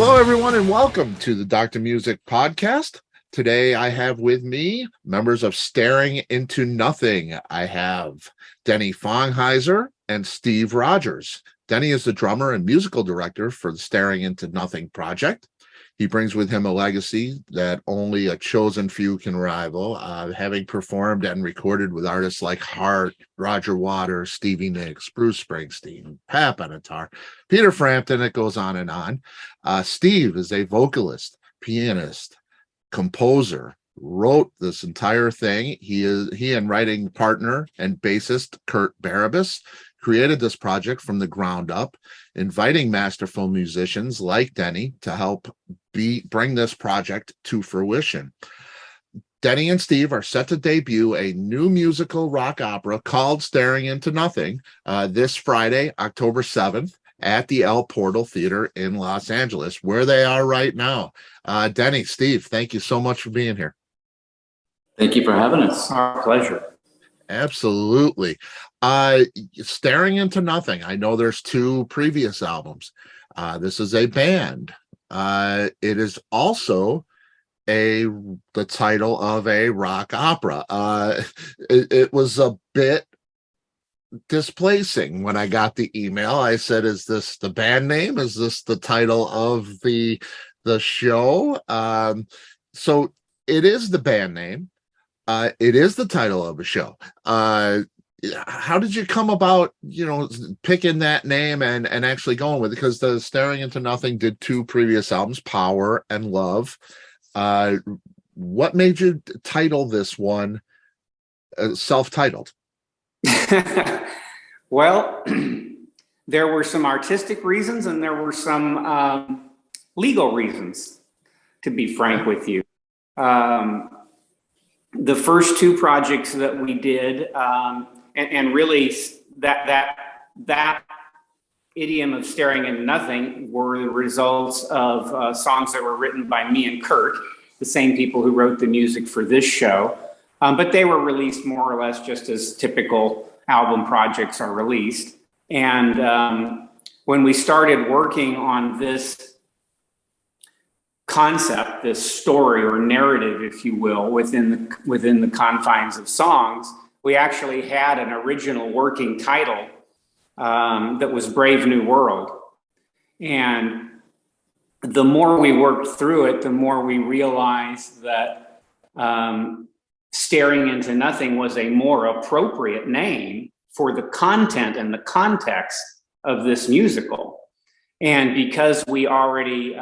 Hello, everyone, and welcome to the Dr. Music podcast. Today, I have with me members of Staring Into Nothing. I have Denny Fongheiser and Steve Rogers. Denny is the drummer and musical director for the Staring Into Nothing project. He brings with him a legacy that only a chosen few can rival, having performed and recorded with artists like Hart, Roger Waters, Stevie Nicks, Bruce Springsteen, Benatar, Peter Frampton. It goes on and on. Steve is a vocalist, pianist, composer, wrote this entire thing. He and writing partner and bassist Kurt Barabas created this project from the ground up, inviting masterful musicians like Denny to help bring this project to fruition. Denny and Steve are set to debut a new musical rock opera called Staring Into Nothing this Friday, October 7th, at the El Portal Theater in Los Angeles, where they are right now. Denny, Steve, thank you so much for being here. Thank you for having us. Our pleasure. Absolutely. Staring Into Nothing. I know there's two previous albums. This is a band. It is also the title of a rock opera. It was a bit displacing when I got the email. I said, is this the band name? Is this the title of the show? So it is the band name. It is the title of a show. How did you come about, picking that name and actually going with it? Because the Staring Into Nothing did two previous albums, Power and Love. What made you title this one self-titled? Well, there were some artistic reasons and there were some legal reasons, to be frank with you. The first two projects that we did, and really that idiom of staring into nothing were the results of songs that were written by me and Kurt, the same people who wrote the music for this show. But they were released more or less just as typical album projects are released. And when we started working on this concept, this story or narrative, if you will, within the confines of songs, we actually had an original working title that was Brave New World. And the more we worked through it, the more we realized that Staring Into Nothing was a more appropriate name for the content and the context of this musical. And because we already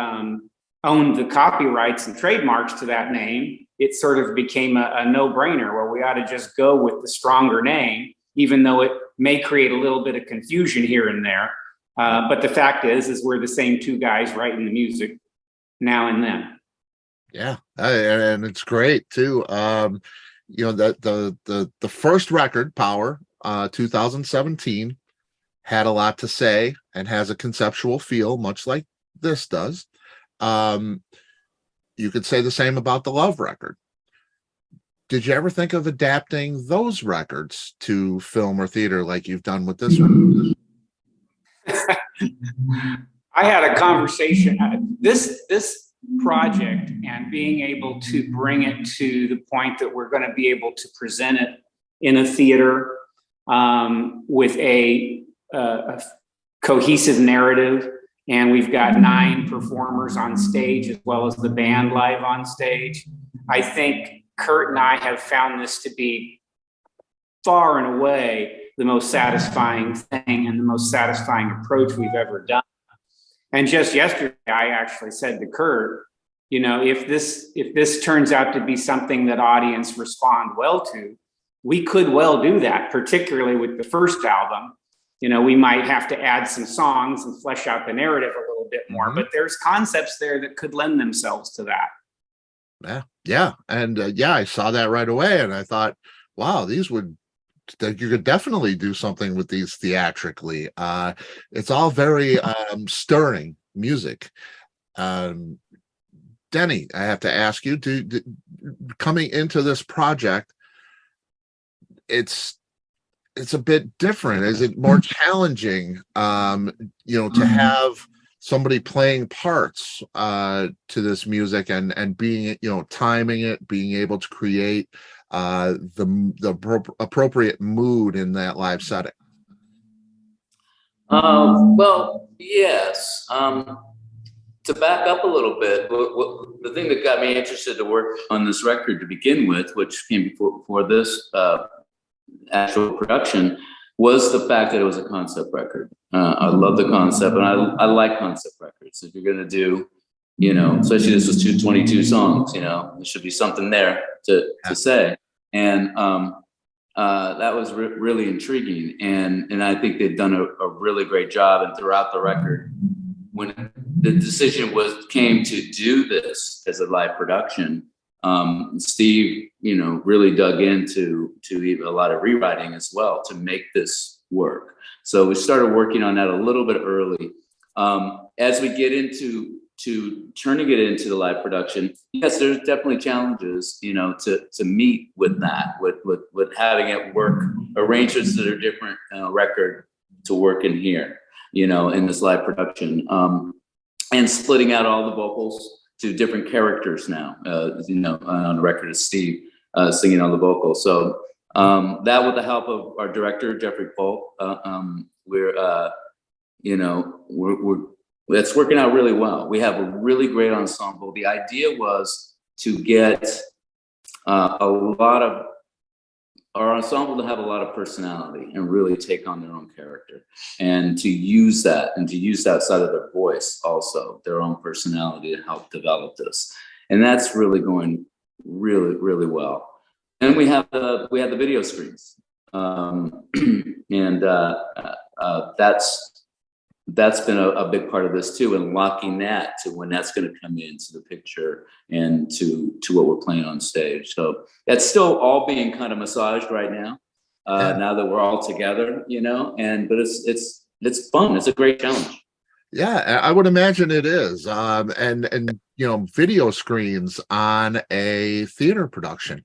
owned the copyrights and trademarks to that name, it sort of became a no-brainer where we ought to just go with the stronger name, even though it may create a little bit of confusion here and there. But the fact is we're the same two guys writing the music now and then. Yeah, and it's great too. The first record, Power, 2017, had a lot to say and has a conceptual feel, much like this does. You could say the same about the Love record. Did you ever think of adapting those records to film or theater like you've done with this one? I had a conversation. This project and being able to bring it to the point that we're going to be able to present it in a theater with a cohesive narrative. And we've got 9 performers on stage as well as the band live on stage. I think Kurt and I have found this to be far and away the most satisfying thing and the most satisfying approach we've ever done. And just yesterday, I actually said to Kurt, if this turns out to be something that audience respond well to, we could well do that, particularly with the first album. We might have to add some songs and flesh out the narrative a little bit more, but there's concepts there that could lend themselves to that. Yeah. And I saw that right away. And I thought, wow, you could definitely do something with these theatrically. It's all very stirring music. Denny, I have to ask you, coming into this project, it's a bit different. Is it more challenging, to have somebody playing parts to this music and being, timing it, being able to create the appropriate mood in that live setting? Well, yes. To back up a little bit, the thing that got me interested to work on this record to begin with, which came before this actual production, was the fact that it was a concept record. I love the concept, and I like concept records. If you're gonna do, especially this was 222 songs, there should be something there to say. And that was really intriguing, and I think they've done a really great job. And throughout the record, when the decision came to do this as a live production, Steve, really dug into a lot of rewriting as well to make this work. So we started working on that a little bit early. As we get into turning it into the live production, yes, there's definitely challenges, to meet with that, with having it work, arrangements that are different record to work in here, in this live production, and splitting out all the vocals to different characters now, on the record is Steve singing on the vocals. So that with the help of our director, Jeffrey Polk, it's working out really well. We have a really great ensemble. The idea was to get our ensemble to have a lot of personality and really take on their own character, and to use that side of their voice also, their own personality, to help develop this. And that's really going really, really well. And we have the video screens, and that's been a big part of this too, and locking that to when that's going to come into the picture and to what we're playing on stage. So that's still all being kind of massaged right now, now that we're all together, but it's fun. It's a great challenge. Yeah, I would imagine it is. And video screens on a theater production,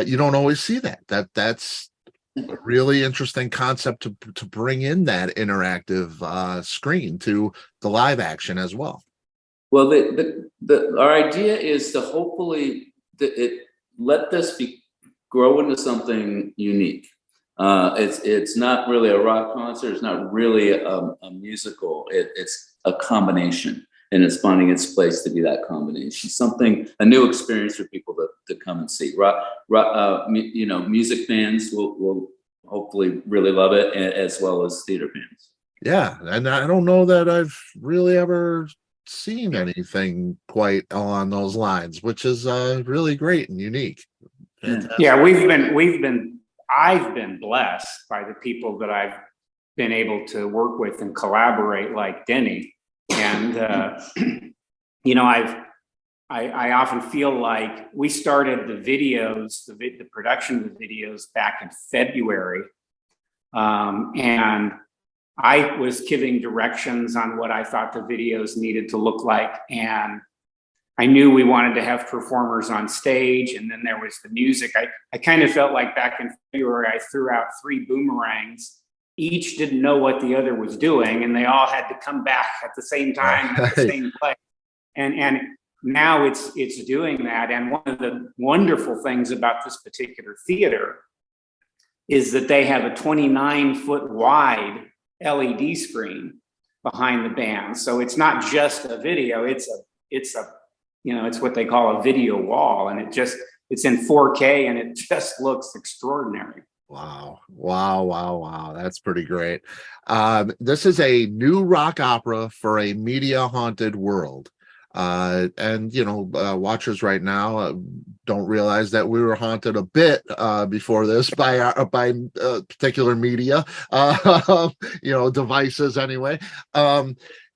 you don't always see that. That's a really interesting concept to bring in that interactive screen to the live action as well. Well, our idea is to hopefully let this grow into something unique. It's not really a rock concert. It's not really a musical. It's a combination, and it's finding its place to be that combination. A new experience for people to come and see. Music fans will hopefully really love it, as well as theater fans. Yeah, and I don't know that I've really ever seen anything quite along those lines, which is really great and unique. Fantastic. Yeah, I've been blessed by the people that I've been able to work with and collaborate, like Denny. And I often feel like we started the videos, the production of the videos back in February. And I was giving directions on what I thought the videos needed to look like. And I knew we wanted to have performers on stage, and then there was the music. I kind of felt like back in February, I threw out 3 boomerangs. Each didn't know what the other was doing, and they all had to come back at the same time, at the same place. And now it's doing that. And one of the wonderful things about this particular theater is that they have a 29-foot wide LED screen behind the band. So it's not just a video, it's what they call a video wall, and it's in 4K, and it just looks extraordinary. Wow. That's pretty great. This is a new rock opera for a media haunted world. Watchers right now don't realize that we were haunted a bit before this by particular media, devices anyway.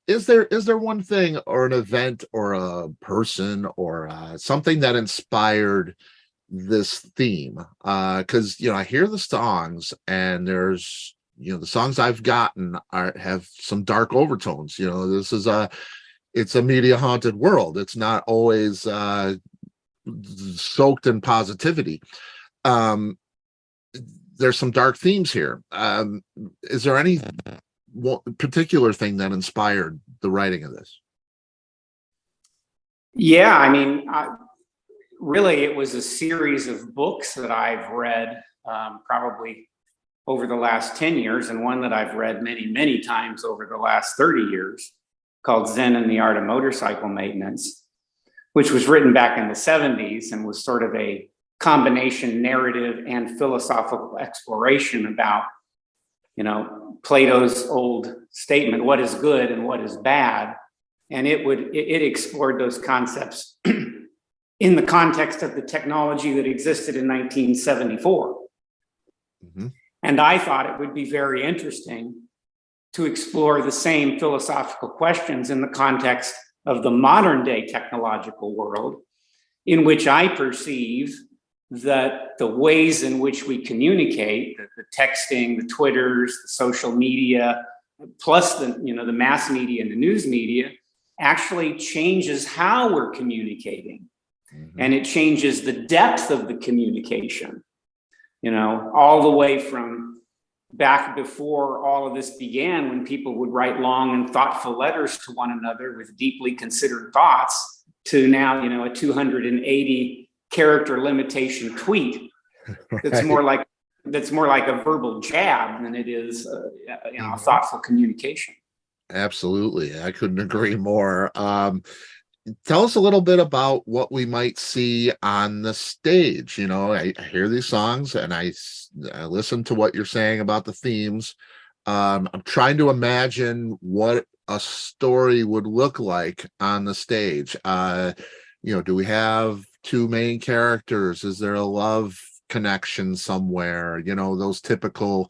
Is there one thing or an event or a person or something that inspired this theme? Because I hear the songs, and there's the songs I've gotten have some dark overtones. This is it's a media haunted world. It's not always soaked in positivity. There's some dark themes here. Is there any particular thing that inspired the writing of this? Yeah, I mean, really, it was a series of books that I've read probably over the last 10 years, and one that I've read many, many times over the last 30 years, called Zen and the Art of Motorcycle Maintenance, which was written back in the 70s and was sort of a combination narrative and philosophical exploration about, you know, Plato's old statement, what is good and what is bad. And it explored those concepts in the context of the technology that existed in 1974. Mm-hmm. And I thought it would be very interesting to explore the same philosophical questions in the context of the modern day technological world, in which I perceive that the ways in which we communicate, the texting, the Twitters, the social media, plus the mass media and the news media, actually changes how we're communicating. Mm-hmm. And it changes the depth of the communication, all the way from back before all of this began, when people would write long and thoughtful letters to one another with deeply considered thoughts, to now, a 280 character limitation tweet. That's more like a verbal jab than it is, a thoughtful communication. Absolutely. I couldn't agree more. Tell us a little bit about what we might see on the stage. I hear these songs and I listen to what you're saying about the themes. I'm trying to imagine what a story would look like on the stage. Do we have two main characters? Is there a love connection somewhere? Those typical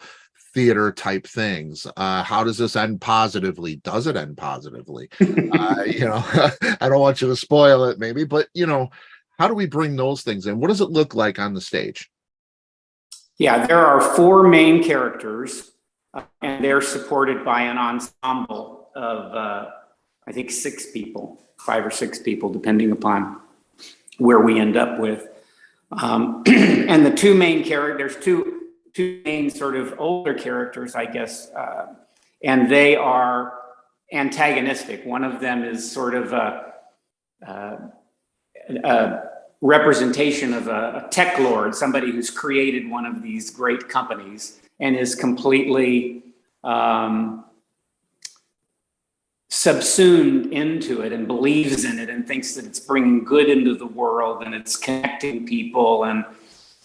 theater type things. How does this end positively? Does it end positively? I don't want you to spoil it maybe, but how do we bring those things in? What does it look like on the stage? Yeah, there are four main characters, and they're supported by an ensemble of I think 5 or 6 people, depending upon where we end up with. And the two main characters, two main sort of older characters, I guess, and they are antagonistic. One of them is sort of a representation of a tech lord, somebody who's created one of these great companies and is completely subsumed into it and believes in it and thinks that it's bringing good into the world and it's connecting people and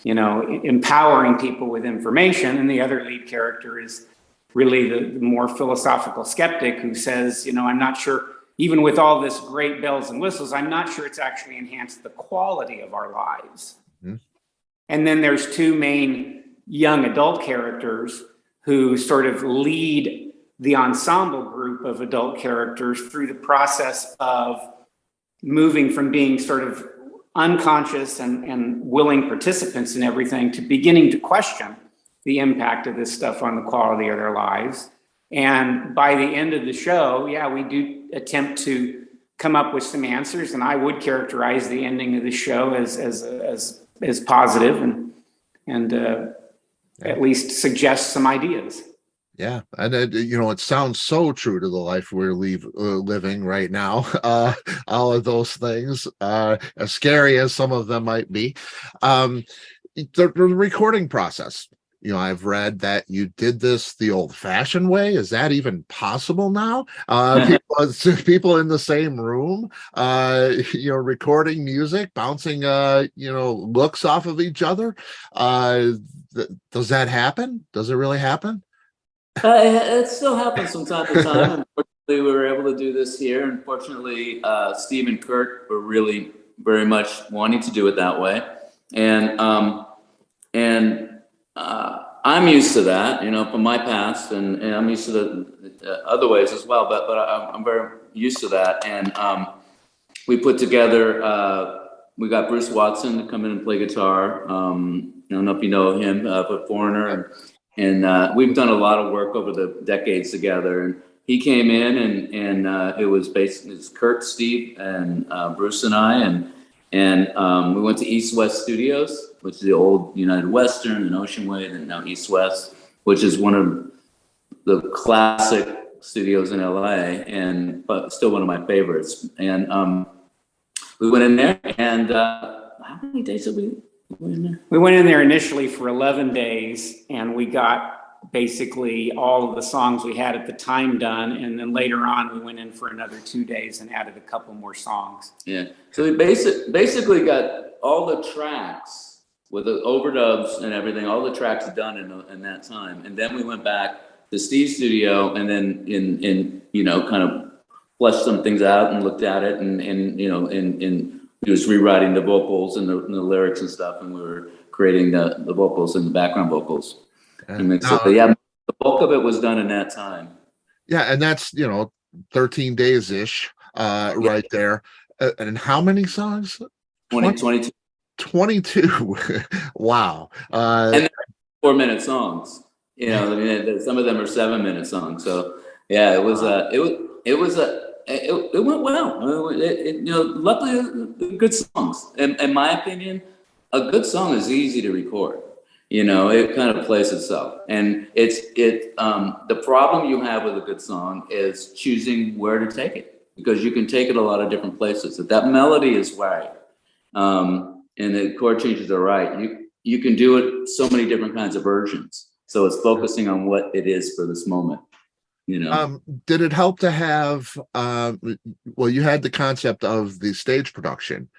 empowering people with information. And the other lead character is really the more philosophical skeptic who says, I'm not sure, even with all this great bells and whistles, I'm not sure it's actually enhanced the quality of our lives. Mm-hmm. And then there's two main young adult characters who sort of lead the ensemble group of adult characters through the process of moving from being sort of unconscious and willing participants in everything to beginning to question the impact of this stuff on the quality of their lives. And by the end of the show, we do attempt to come up with some answers, and I would characterize the ending of the show as positive and at least suggest some ideas. Yeah, and it sounds so true to the life we're living right now. All of those things, as scary as some of them might be. The recording process. I've read that you did this the old-fashioned way. Is that even possible now? People in the same room, recording music, bouncing, looks off of each other. Does that happen? Does it really happen? It still happens from time to time. Unfortunately, we were able to do this here. Unfortunately, Steve and Kurt were really very much wanting to do it that way, and I'm used to that, from my past, and I'm used to the other ways as well. But I'm very used to that, and we put together. We got Bruce Watson to come in and play guitar. I don't know if you know him, but Foreigner. And we've done a lot of work over the decades together. And he came in, and it was Kurt, Steve, and Bruce and I, and we went to East West Studios, which is the old United Western and Ocean Way, and now East West, which is one of the classic studios in LA, but still one of my favorites. And we went in there, and how many days did we go in there? We went in there initially for 11 days, and we got basically all of the songs we had at the time done. And then later on, we went in for another 2 days and added a couple more songs. Yeah. So we basically got all the tracks with the overdubs and everything, all the tracks done in that time. And then we went back to Steve's studio, and then in kind of fleshed some things out and looked at it, and he was rewriting the vocals and the lyrics and stuff, and we were creating the vocals and the background vocals. So yeah, the bulk of it was done in that time. Yeah, and that's 13 days ish, right there. And how many songs? 22. 22. Wow. And they're 4-minute songs. Some of them are 7-minute songs. So yeah, it went well. Luckily, good songs. In my opinion, a good song is easy to record. It kind of plays itself. And the problem you have with a good song is choosing where to take it, because you can take it a lot of different places. If that melody is right, and the chord changes are right, you can do it so many different kinds of versions. So it's focusing on what it is for this moment. Did it help to have, you had the concept of the stage production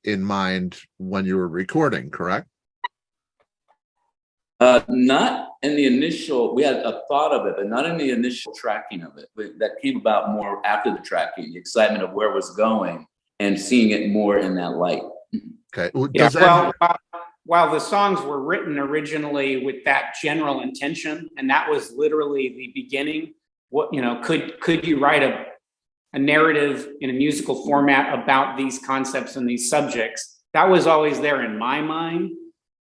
in mind when you were recording, correct? Not in the initial, we had a thought of it, but not in the initial tracking of it. That came about more after the tracking, the excitement of where it was going and seeing it more in that light. Okay. While the songs were written originally with that general intention, and that was literally the beginning, could you write a narrative in a musical format about these concepts and these subjects? That was always there in my mind,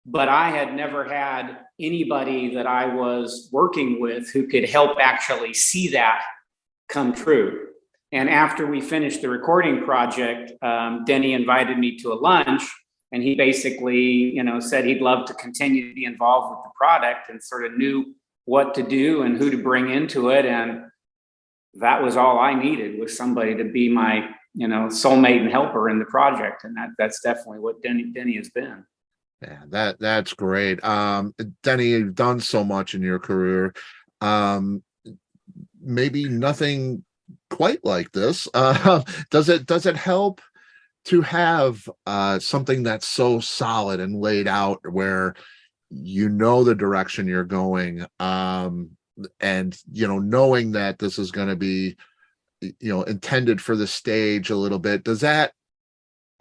but I had never had anybody that I was working with who could help actually see that come true. And after we finished the recording project, Denny invited me to a lunch, and he basically, said he'd love to continue to be involved with the product, and sort of knew what to do and who to bring into it. And that was all I needed, was somebody to be my, soulmate and helper in the project. And that's definitely what Denny has been. Yeah, that's great. Denny, you've done so much in your career. Maybe nothing quite like this. Does it help to have something that's so solid and laid out, where the direction you're going, and knowing that this is going to be intended for the stage a little bit? Does that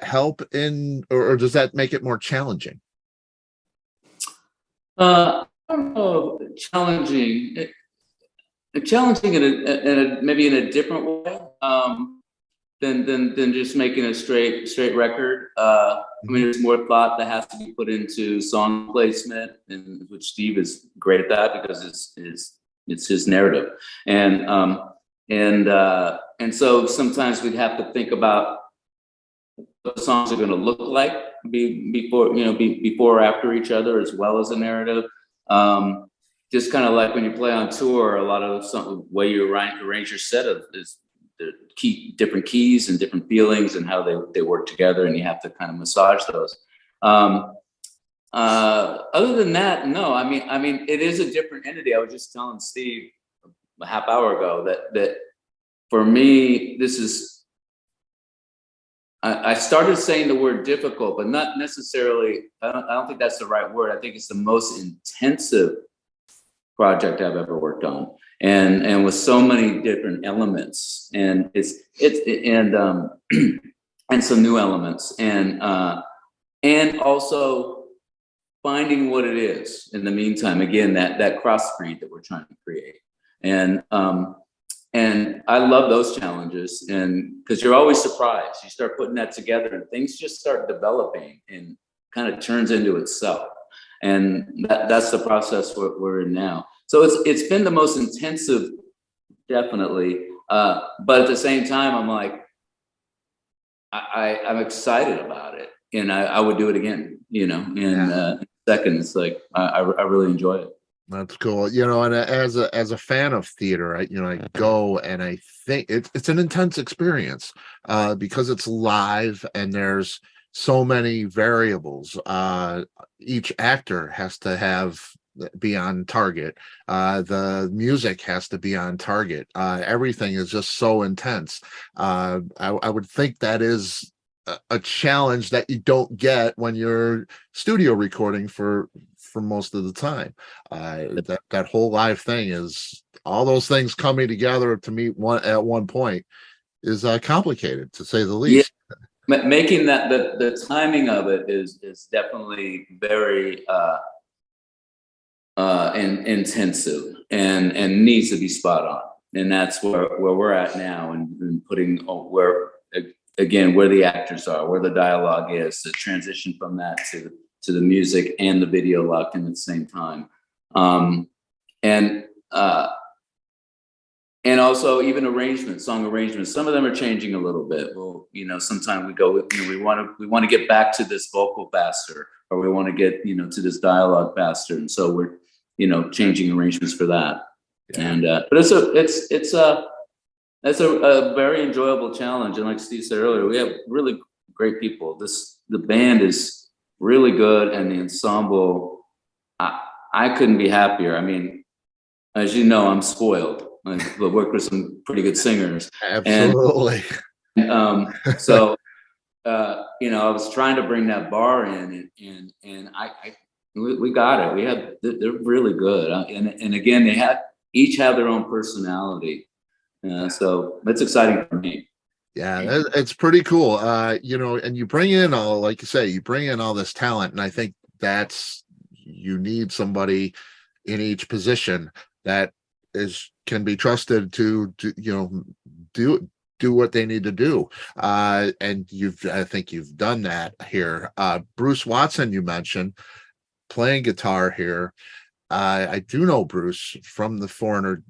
help or does that make it more challenging? I don't know, challenging maybe in a different way. Than just making a straight record. There's more thought that has to be put into song placement, and which Steve is great at that, because it's his narrative, and so sometimes we have to think about what the songs are going to look like before or after each other, as well as a narrative. Just kind of like when you play on tour, a lot of the way you arrange your set is the different keys and different feelings and how they work together, and you have to kind of massage those. Other than that, no. I mean, it is a different entity. I was just telling Steve a half hour ago that for me, this is. I started saying the word difficult, but not necessarily. I don't think that's the right word. I think it's the most intensive project I've ever worked on, and with so many different elements, and and some new elements, and also finding what it is in the meantime. Again, that crossbreed that we're trying to create, and I love those challenges, and because you're always surprised. You start putting that together, and things just start developing, and kind of turns into itself. And that's the process we're in now. So it's been the most intensive, definitely. But at the same time, I'm like, I'm excited about it, and I would do it again. In seconds. Like I really enjoy it. That's cool. And as a fan of theater, I go and I think it's an intense experience because it's live and there's so many variables. Each actor has to be on target. The music has to be on target. Everything is just so intense. I would think that is a challenge that you don't get when you're studio recording for most of the time. That whole live thing is all those things coming together to meet at one point is complicated, to say the least. Yeah. Making that the timing of it is definitely very intensive and needs to be spot on, and that's where we're at now, and putting where the actors are, where the dialogue is, the transition from that to the music and the video locked in at the same time. And also even song arrangements. Some of them are changing a little bit. Well, sometimes we go, we want to get back to this vocal faster, or we want to get, to this dialogue faster. And so we're, changing arrangements for that. Yeah. And, but it's a very enjoyable challenge. And like Steve said earlier, we have really great people. The band is really good, and the ensemble, I couldn't be happier. I mean, as you know, I'm spoiled. I've worked with some pretty good singers. Absolutely. So I was trying to bring that bar in, and we got it. They're really good, and again, each have their own personality. So that's exciting for me. Yeah, it's pretty cool. And you bring in like you say, you bring in all this talent, and I think you need somebody in each position that can be trusted to do what they need to do. And I think you've done that here. Bruce Watson, you mentioned playing guitar here. I do know Bruce from the Foreigner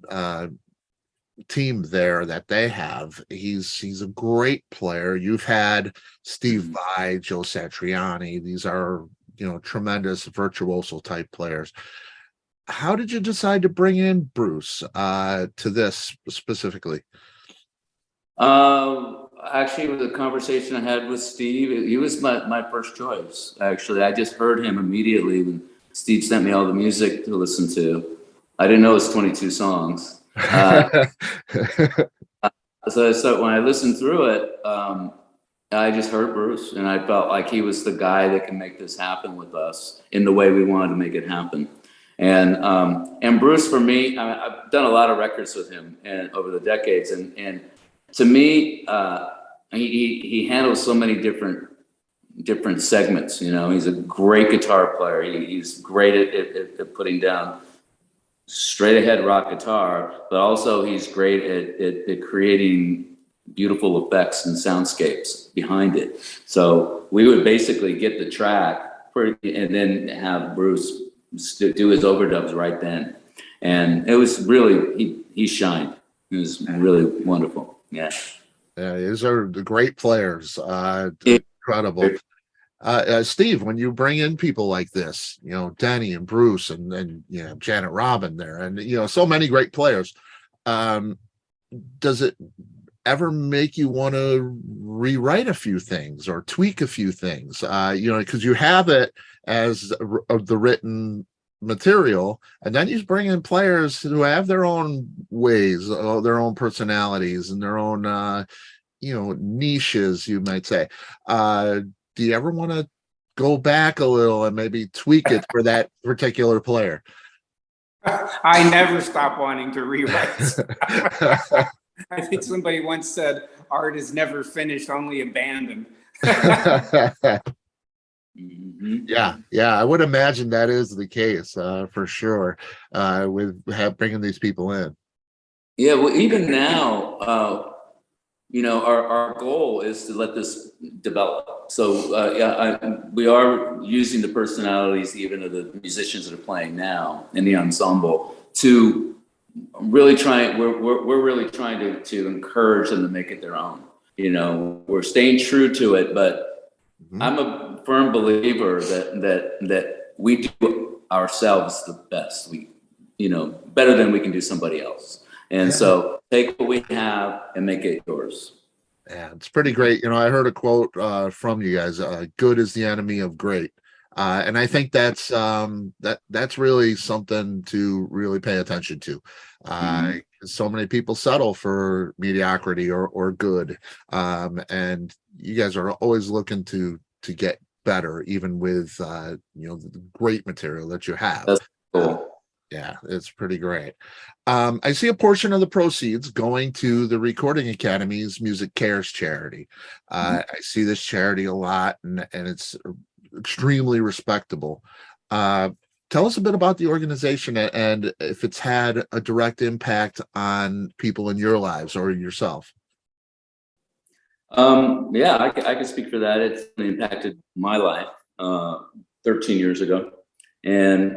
team there that they have. He's a great player. You've had Steve Vai, Joe Satriani. These are tremendous virtuoso type players. How did you decide to bring in Bruce to this specifically? Actually, it was a conversation I had with Steve. He was my first choice. Actually, I just heard him immediately when Steve sent me all the music to listen to. I didn't know it was 22 songs. So when I listened through it, I just heard Bruce, and I felt like he was the guy that can make this happen with us in the way we wanted to make it happen. And Bruce, for me, I've done a lot of records with him over the decades, and to me, he handles so many different segments. He's a great guitar player. He's great at putting down straight ahead rock guitar, but also he's great at creating beautiful effects and soundscapes behind it. So we would basically get the track and then have Bruce do his overdubs right then. And it was really, he shined. It was really wonderful. Yeah. Yeah, these are the great players. Incredible. Steve, when you bring in people like this, Denny and Bruce and Janet Robin there, and so many great players, does it ever make you want to rewrite a few things or tweak a few things? Because you have it as the written material, and then you bring in players who have their own ways, their own personalities, and their own niches, you might say. Do you ever want to go back a little and maybe tweak it for that particular player? I never stop wanting to rewrite. I think somebody once said, art is never finished, only abandoned. Yeah, I would imagine that is the case for sure, with bringing these people in. Yeah, well, even now, our goal is to let this develop. So we are using the personalities even of the musicians that are playing now in the ensemble to really try. We're really trying to encourage them to make it their own. We're staying true to it, but I'm a firm believer that we do ourselves the best. better than we can do somebody else. And so take what we have and make it yours. Yeah, it's pretty great. I heard a quote from you guys, good is the enemy of great. And I think that's really something to really pay attention to. So many people settle for mediocrity or good. And you guys are always looking to get better, even with the great material that you have. That's cool. Yeah, it's pretty great. I see a portion of the proceeds going to the Recording Academy's Music Cares charity. I see this charity a lot, and it's extremely respectable. Tell us a bit about the organization and if it's had a direct impact on people in your lives or yourself. Yeah, I can speak for that. It's impacted my life 13 years ago, and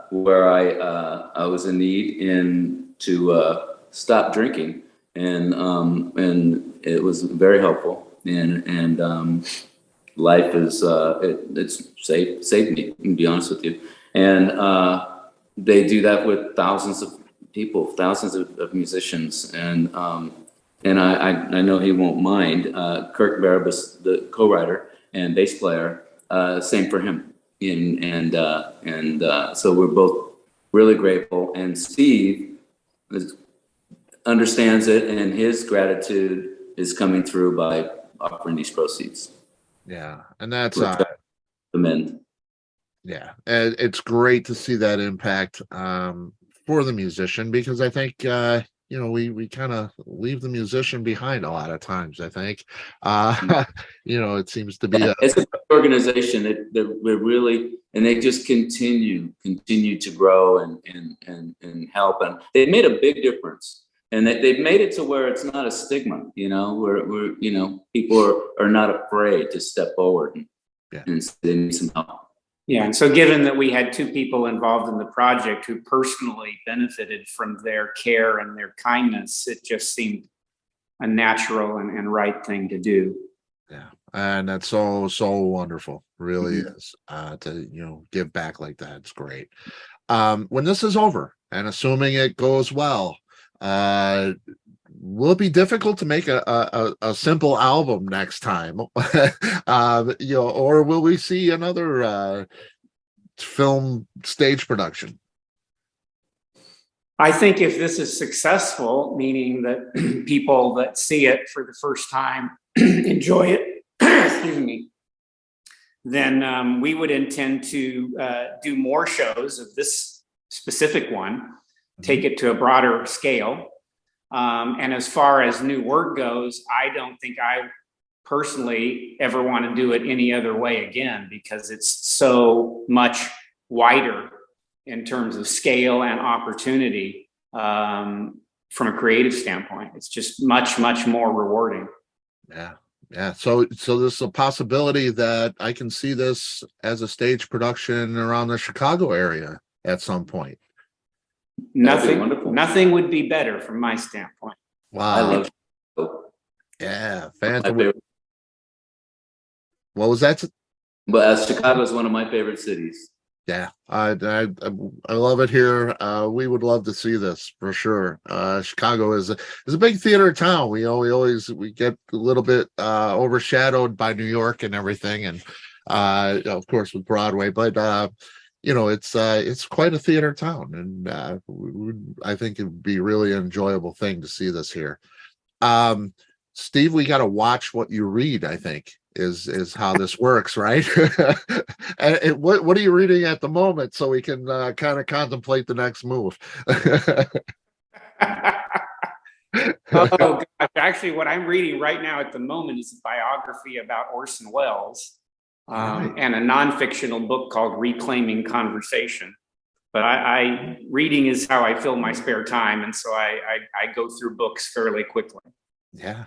where I was in need to stop drinking, and it was very helpful, and life is it's saved me, to be honest with you. And they do that with thousands of people, thousands of musicians, and I know he won't mind. Kurt Barabas, the co-writer and bass player, same for him. So we're both really grateful. And Steve understands it, and his gratitude is coming through by offering these proceeds. Yeah, and that's amend. Yeah, and it's great to see that impact for the musician, because I think we kind of leave the musician behind a lot of times. I think it seems to be it's an organization that we're really, and they just continue to grow and help, and they've made a big difference, and they've made it to where it's not a stigma, where people are not afraid to step forward and say they need some help. Yeah, and so given that we had two people involved in the project who personally benefited from their care and their kindness, it just seemed a natural and right thing to do. Yeah, and that's so wonderful, really is, to give back like that. It's great. When this is over, and assuming it goes well, will it be difficult to make a simple album next time? Or will we see another film stage production? I think if this is successful, meaning that people that see it for the first time enjoy it, excuse me, then we would intend to do more shows of this specific one, take it to a broader scale. And as far as new word goes, I don't think I personally ever want to do it any other way again, because it's so much wider in terms of scale and opportunity from a creative standpoint. It's just much more rewarding. Yeah. So there's a possibility that I can see this as a stage production around the Chicago area at some point. Nothing would be better from my standpoint. Wow. I love Chicago. Yeah, fantastic. What was that? But Chicago is one of my favorite cities. Yeah, I love it here. We would love to see this for sure. Chicago is a big theater town. We get a little bit overshadowed by New York and everything, and of course with Broadway, but it's quite a theater town, and I think it would be really an enjoyable thing to see this here. Steve, we got to watch what you read, I think is how this works, right? And what are you reading at the moment, so we can kind of contemplate the next move? Oh gosh, actually what I'm reading right now at the moment is a biography about Orson Welles. And a non-fictional book called Reclaiming Conversation. But I reading is how I fill my spare time, and so I go through books fairly quickly. Yeah,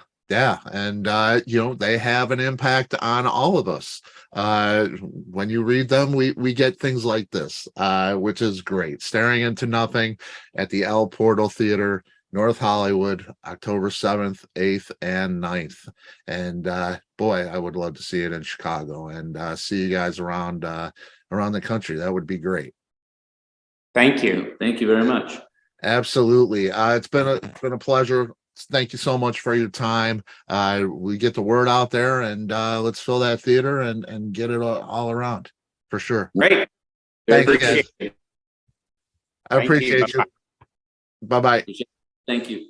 and they have an impact on all of us. When you read them, we get things like this, which is great. Staring Into Nothing at the El Portal Theater, North Hollywood, October 7th, 8th, and 9th. And boy, I would love to see it in Chicago and see you guys around the country. That would be great. Thank you. Thank you very much. Absolutely. It's been a pleasure. Thank you so much for your time. We get the word out there, and let's fill that theater and get it all around for sure. Great. Thank you, Appreciate guys. it. I appreciate you. Bye-bye. Thank you.